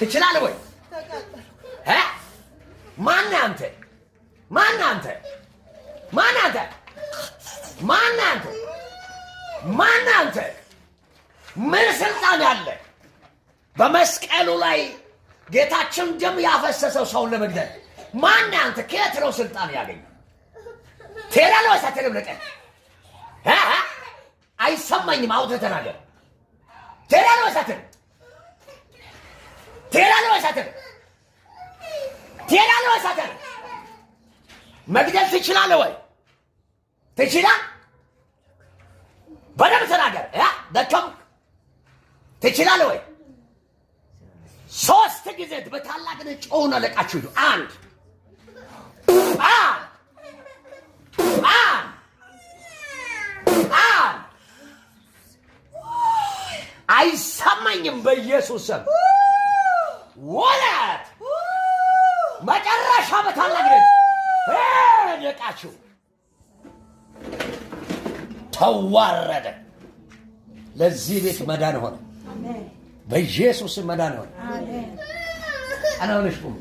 ትችላለህ ወይ? ማን አንተ? ማን አንተ? ማን አንተ? ማን አንተ? ማን አንተ? ምን ስልጣን ያለ? በመስቀሉ ላይ ጌታችን ደም ያፈሰሰው ሰውን ለመግደል ማን አንተ? ከየት ነው ስልጣን ያገኘ? ትሄዳለህ ወይስ አትሄድም? ለቀን አይሰማኝም። አውጥተህ ተናገር። ትሄዳለህ ወይስ አትሄድም? ትሄዳለህ ወይስ አትሄድም? ትሄዳለህ ወይስ አትሄድም? መግደል ትችላለህ ወይ? ትችላለህ? በደምብ ተናገር። ደከምክ። ትችላለህ ወይ? 3 ጊዜ በታላቅ ጮውና ለቃችሁ ሂዱ። አንድ አይሰማኝም። በኢየሱስ ስም ወለት መጨረሻ በታላቅ ለቃችሁ ተዋረደ። ለዚህ ቤት መዳን ሆነ። በኢየሱስ መዳን ሆነ። አሜን። አናውንሽ ቁም